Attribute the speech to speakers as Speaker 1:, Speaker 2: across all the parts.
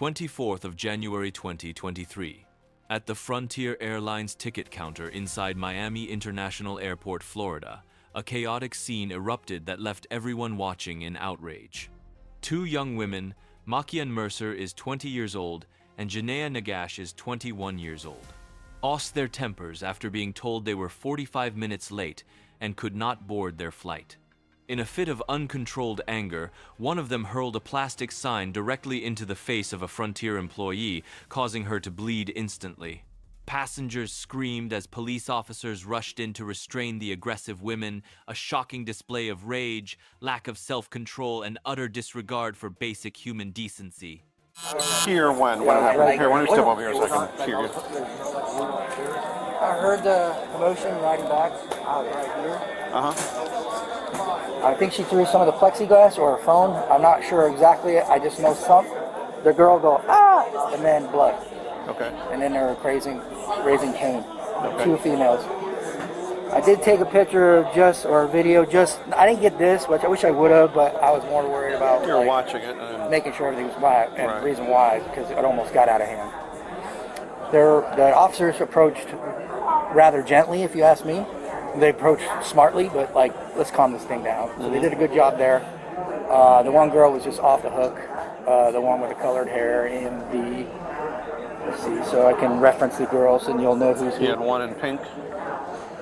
Speaker 1: 24th of January 2023. At the Frontier Airlines ticket counter inside Miami International Airport, Florida, a chaotic scene erupted that left everyone watching in outrage. Two young women, Makian Mercer is 20 years old and Janaea Nagash is 21 years old, lost their tempers after being told they were 45 minutes late and could not board their flight. In a fit of uncontrolled anger, one of them hurled a plastic sign directly into the face of a Frontier employee, causing her to bleed instantly. Passengers screamed as police officers rushed in to restrain the aggressive women, a shocking display of rage, lack of self-control, and utter disregard for basic human decency.
Speaker 2: Here when it happened. Here, why don't you step over here so I can hear you?
Speaker 3: I heard the commotion riding back out right here. I think she threw some of the plexiglass or her phone. I'm not sure exactly. I just know the girl go, ah, and then blood.
Speaker 2: Okay.
Speaker 3: And then they were raising Cain.
Speaker 2: Okay.
Speaker 3: Two females. I did take a picture or a video I didn't get this, which I wish I would have, but I was more worried about
Speaker 2: You're watching it and
Speaker 3: making sure everything was right, and the reason why, because it almost got out of hand. The officers approached rather gently, if you ask me. They approached smartly, but like, let's calm this thing down. So they did a good job there. The one girl was just off the hook. The one with the colored hair in the, let's see, so I can reference the girls and you'll know who's who.
Speaker 2: You had one in pink?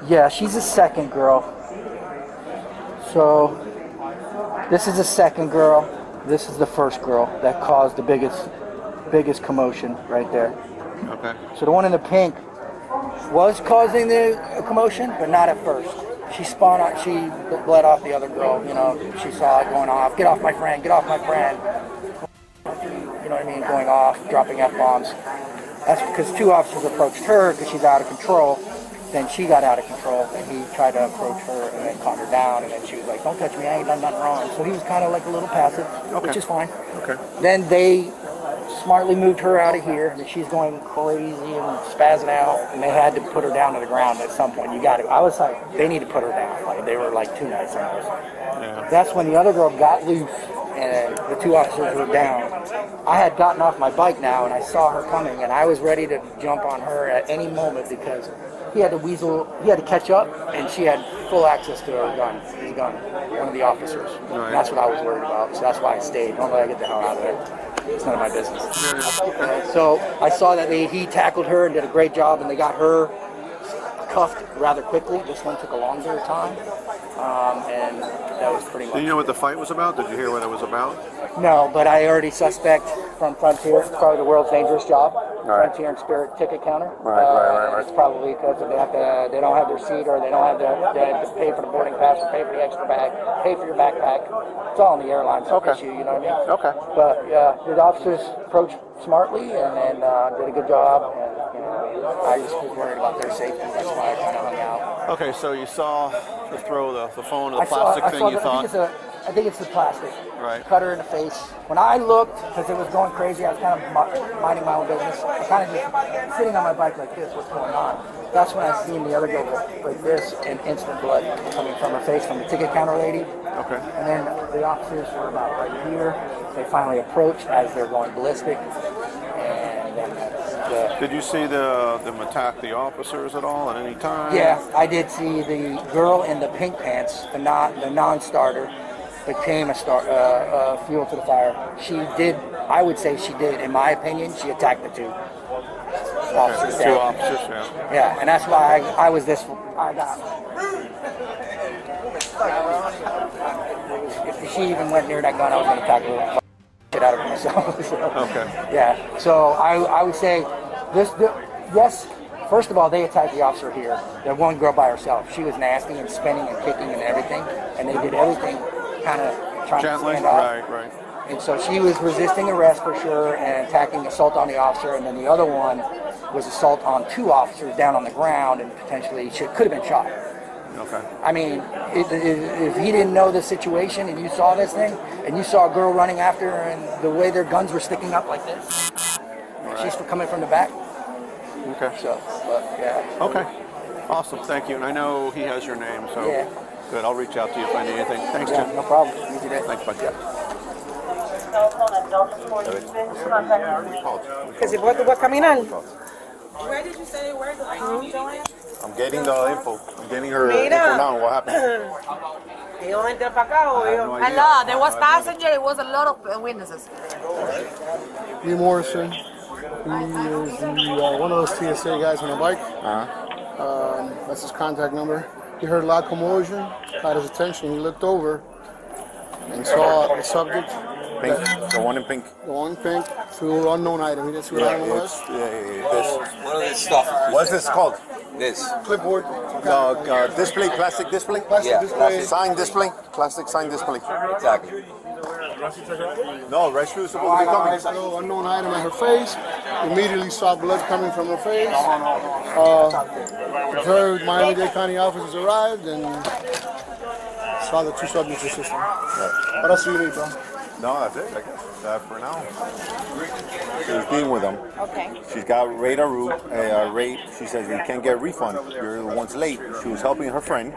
Speaker 3: Yeah, she's the second girl. So this is the second girl. This is the first girl that caused the biggest commotion right there.
Speaker 2: Okay.
Speaker 3: So the one in the pink was causing the commotion, but not at first. She spun out, she bled off the other girl, you know, she saw it going off. Get off my friend, get off my friend. You know what I mean, going off, dropping F-bombs. That's because two officers approached her because she's out of control. Then she got out of control and he tried to approach her and then calm her down, and then she was like, don't touch me, I ain't done nothing wrong. So he was kind of like a little passive, which is fine.
Speaker 2: Okay.
Speaker 3: Then they smartly moved her out of here, and she's going crazy and spazzing out, and they had to put her down to the ground at some point. I was like, they need to put her down. Like, they were like too nice on us.
Speaker 2: Yeah.
Speaker 3: That's when the other girl got loose and the two officers were down. I had gotten off my bike now and I saw her coming, and I was ready to jump on her at any moment because he had to catch up, and she had full access to her gun, his gun, one of the officers.
Speaker 2: Right.
Speaker 3: And that's what I was worried about, so that's why I stayed. Don't let I get the hell out of there. It's none of my business. So I saw that he tackled her and did a great job, and they got her cuffed rather quickly. This one took a longer time, and that was pretty much.
Speaker 2: Do you know what the fight was about? Did you hear what it was about?
Speaker 3: No, but I already suspect from Frontier. It's probably the world's dangerous job.
Speaker 2: Right.
Speaker 3: Frontier and Spirit ticket counter.
Speaker 2: Right.
Speaker 3: It's probably because they don't have their seat, or they don't have they have to pay for the boarding pass, or pay for the extra bag, pay for your backpack. It's all in the airlines issue, you know what I mean?
Speaker 2: Okay.
Speaker 3: But the officers approached smartly and then did a good job. And I just was worried about their safety. That's why I kind of hung out.
Speaker 2: Okay, so you saw her throw the phone or the plastic thing. You thought?
Speaker 3: I think it's the plastic.
Speaker 2: Right.
Speaker 3: Cut her in the face. When I looked, because it was going crazy, I was kind of minding my own business. I kind of just sitting on my bike like this, what's going on? That's when I seen the other girl go like this, and instant blood coming from her face from the ticket counter lady.
Speaker 2: Okay.
Speaker 3: And then the officers were about right here. They finally approached as they're going ballistic. And then
Speaker 2: Did you see them attack the officers at all at any time?
Speaker 3: Yeah, I did see the girl in the pink pants, the non-starter, became a fuel to the fire. She did, I would say she did, in my opinion, she attacked the two officers.
Speaker 2: Two officers, yeah.
Speaker 3: Yeah, and that's why I was this, I got. If she even went near that gun, I was going to tackle her shit out of her myself. So,
Speaker 2: Okay.
Speaker 3: yeah, so I would say yes. First of all, they attacked the officer here. The one girl by herself. She was nasty and spinning and kicking and everything, and they did everything kind of trying
Speaker 2: Gently,
Speaker 3: to stand off.
Speaker 2: right.
Speaker 3: And so she was resisting arrest for sure and attacking assault on the officer, and then the other one was assault on two officers down on the ground and potentially could have been shot.
Speaker 2: Okay.
Speaker 3: I mean, if he didn't know the situation and you saw this thing and you saw a girl running after her and the way their guns were sticking up like this, she's coming from the back.
Speaker 2: Okay.
Speaker 3: So, but yeah.
Speaker 2: Okay. Awesome. Thank you. And I know he has your name, so
Speaker 3: Yeah.
Speaker 2: good. I'll reach out to you if I need anything. Thanks,
Speaker 3: Yeah,
Speaker 2: Jim.
Speaker 3: no problem. You do that.
Speaker 2: Thanks, bud.
Speaker 3: Yeah.
Speaker 4: Que si puedes tú puedes caminar.
Speaker 5: Where did you say where the Joanne?
Speaker 2: I'm getting the info. I'm getting her
Speaker 4: Mira.
Speaker 2: info now. What happened?
Speaker 4: Ellos entran para acá o ellos.
Speaker 5: Hello, there was passenger, it was a lot of witnesses.
Speaker 6: Lee Morrison. He is one of those TSA guys on a bike. That's his contact number. He heard a loud commotion, caught his attention. He looked over and saw the subject.
Speaker 2: Pink. The one in pink.
Speaker 6: The one in pink through an unknown item. He didn't see what item it was.
Speaker 2: This.
Speaker 7: What is this stuff?
Speaker 2: What's this called?
Speaker 7: This.
Speaker 6: Clipboard.
Speaker 2: Display, plastic display?
Speaker 6: Plastic
Speaker 7: Yeah,
Speaker 6: display.
Speaker 7: plastic.
Speaker 2: Sign display? Plastic sign display.
Speaker 7: Exactly.
Speaker 2: No, rescue is supposed to be coming.
Speaker 6: Little unknown item at her face. Immediately saw blood coming from her face. Third Miami-Dade County officers arrived and saw the two subjects assisting. What else do you need, bro?
Speaker 2: No, that's it, I guess. For now. She was being with them.
Speaker 5: Okay.
Speaker 2: She's got rate. She says you can't get a refund. You're the one's late. She was helping her friend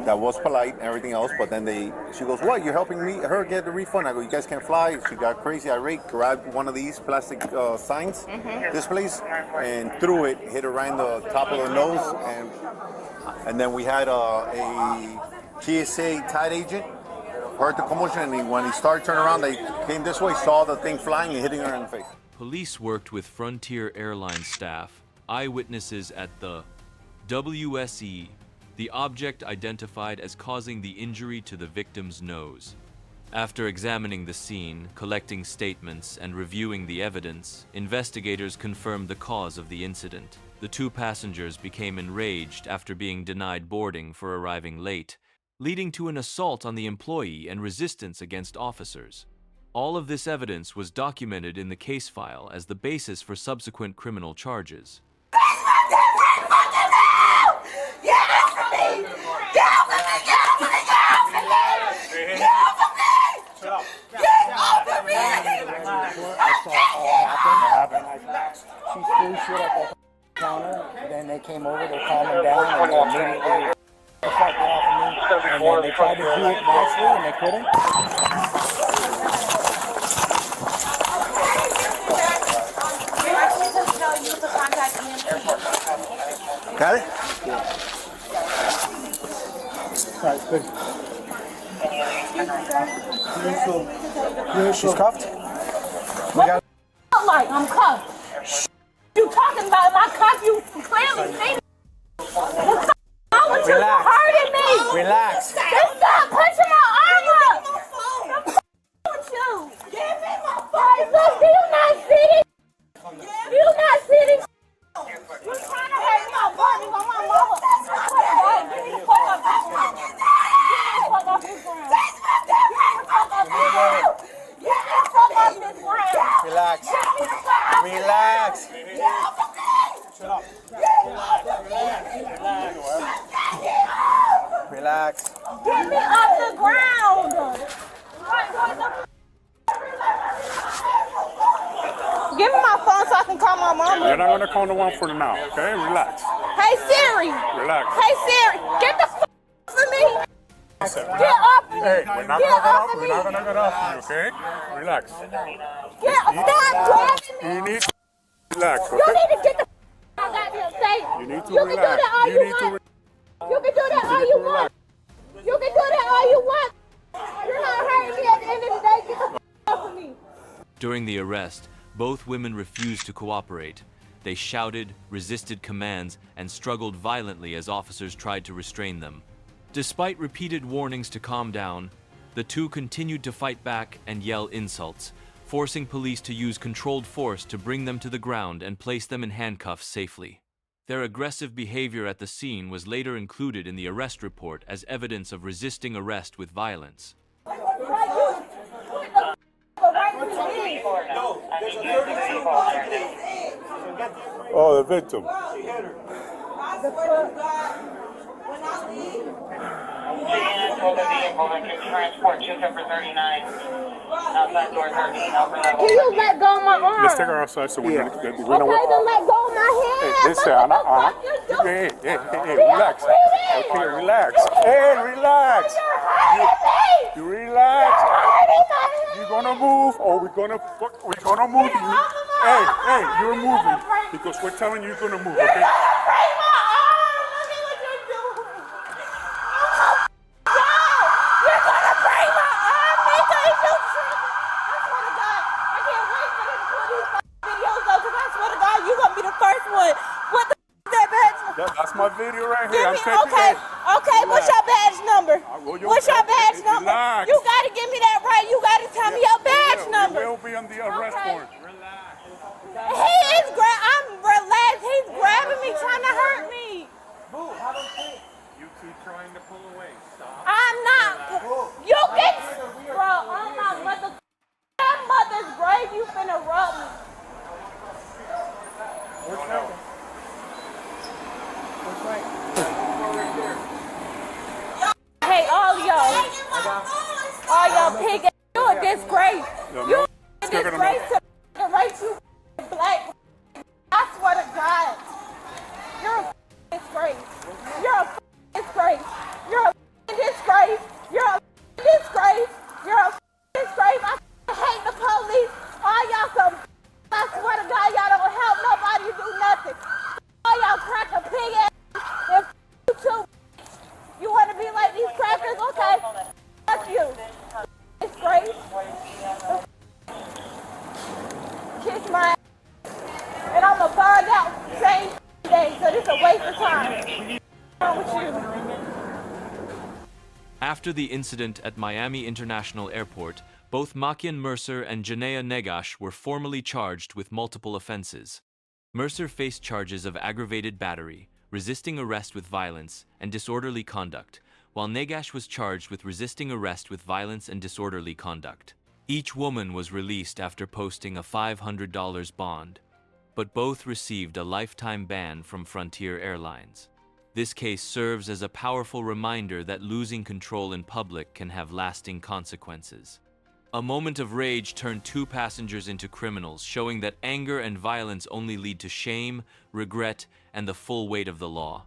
Speaker 2: that was polite and everything else, but then she goes, what, you're helping her get the refund? I go, you guys can't fly. She got crazy irate, grabbed one of these plastic signs, displays, and threw it, hit her right in the top of the nose, and then we had a TSA tied agent, heard the commotion, and when he started turning around, they came this way, saw the thing flying and hitting her in the face.
Speaker 1: Police worked with Frontier Airlines staff, eyewitnesses at the WSE, the object identified as causing the injury to the victim's nose. After examining the scene, collecting statements, and reviewing the evidence, investigators confirmed the cause of the incident. The two passengers became enraged after being denied boarding for arriving late, leading to an assault on the employee and resistance against officers. All of this evidence was documented in the case file as the basis for subsequent criminal charges.
Speaker 3: She threw shit at the counter, then they came over, they calmed him down, and they immediately fucked it off of me. And then they tried to do it nicely, and they couldn't.
Speaker 2: Got it?
Speaker 6: All right, good. She's cuffed?
Speaker 5: Like I'm cuffed. You talking about my cuff? You clearly see. How would you hurting me?
Speaker 4: Relax.
Speaker 5: Just stop pushing my arm up. With you. Give me my phone. Look, do you not see this? Do you not see this? You're trying to hurt my body on my mama. Get me the fuck up this ground. Get me the fuck up this ground. Get me the fuck up this ground. Get me the fuck up this ground.
Speaker 4: Relax.
Speaker 5: Get me the fuck up this
Speaker 4: Relax.
Speaker 5: Shut up.
Speaker 4: Relax.
Speaker 5: Get me off the ground. Give me my phone so I can call my mama.
Speaker 8: You're not going to call no one for now, okay? Relax.
Speaker 5: Hey Siri.
Speaker 8: Relax.
Speaker 5: Hey Siri. Get the fuck off of me. Get off of me.
Speaker 8: Hey, we're not
Speaker 5: Get
Speaker 8: going to
Speaker 5: off of
Speaker 8: we're
Speaker 5: me.
Speaker 8: not going to get off you, okay? Relax.
Speaker 5: Stop grabbing me.
Speaker 8: You need to relax,
Speaker 5: You
Speaker 8: okay?
Speaker 5: need to get the fuck out of here. Say.
Speaker 8: You need to
Speaker 5: You can do
Speaker 8: relax.
Speaker 5: that all
Speaker 8: You
Speaker 5: you
Speaker 8: need to
Speaker 5: want. You can do that all you want. You can do that all you want. You're not hurting me at the end of the day. Get the fuck off of me.
Speaker 1: During the arrest, both women refused to cooperate. They shouted, resisted commands, and struggled violently as officers tried to restrain them. Despite repeated warnings to calm down, the two continued to fight back and yell insults, forcing police to use controlled force to bring them to the ground and place them in handcuffs safely. Their aggressive behavior at the scene was later included in the arrest report as evidence of resisting arrest with violence.
Speaker 8: Oh, the victim.
Speaker 9: Transport 239 outside door 13 over level.
Speaker 5: Can you let go of my arm?
Speaker 8: Let's take her outside so we know
Speaker 5: Okay,
Speaker 8: what.
Speaker 5: then let go of my hand.
Speaker 8: Listen,
Speaker 5: What the
Speaker 8: Anna.
Speaker 5: fuck you doing?
Speaker 8: Hey,
Speaker 5: Get
Speaker 8: relax.
Speaker 5: off me.
Speaker 8: Okay, relax. Hey, relax.
Speaker 5: You're hurting me.
Speaker 8: You relax.
Speaker 5: You're hurting my hand.
Speaker 8: You you gonna move or we're gonna move you. Hey, you're moving because we're telling you you're gonna move, okay?
Speaker 5: Break my arm! Look at what you're doing! No! You're gonna break my arm, nigga! Is you tripping? I swear to God, I can't wait for them to pull these videos though, because I swear to God, you're gonna be the first one. What the is that badge number?
Speaker 8: That's my video right here.
Speaker 5: Give me, okay, what's your badge number? What's your badge number?
Speaker 8: Relax.
Speaker 5: You gotta give me that right. You gotta tell me your badge number.
Speaker 8: It will be on the arrest warrant.
Speaker 5: He is I'm relaxed. He's grabbing me, trying to hurt me.
Speaker 8: You keep trying to pull away. Stop.
Speaker 5: I'm not. You get, bro. I'm not mother. That mother's grave. You finna rub me.
Speaker 3: What's right? What's right?
Speaker 5: Hey, all y'all. All y'all pig ass. You a disgrace. You a disgrace to the race. You black. I swear to God. You're a disgrace. You're a disgrace. You're a disgrace. You're a disgrace. You're a disgrace. I hate the police. All y'all some. I swear to God, y'all don't help nobody do nothing. All y'all crack a pig ass. And you too. You want to be like these crackers? Okay. Fuck you. Disgrace. Kiss my ass. And I'm a bug out same day, so this is a waste of time. What's wrong with you?
Speaker 1: After the incident at Miami International Airport, both Makian Mercer and Janea Negash were formally charged with multiple offenses. Mercer faced charges of aggravated battery, resisting arrest with violence, and disorderly conduct, while Negash was charged with resisting arrest with violence and disorderly conduct. Each woman was released after posting a $500 bond, but both received a lifetime ban from Frontier Airlines. This case serves as a powerful reminder that losing control in public can have lasting consequences. A moment of rage turned two passengers into criminals, showing that anger and violence only lead to shame, regret, and the full weight of the law.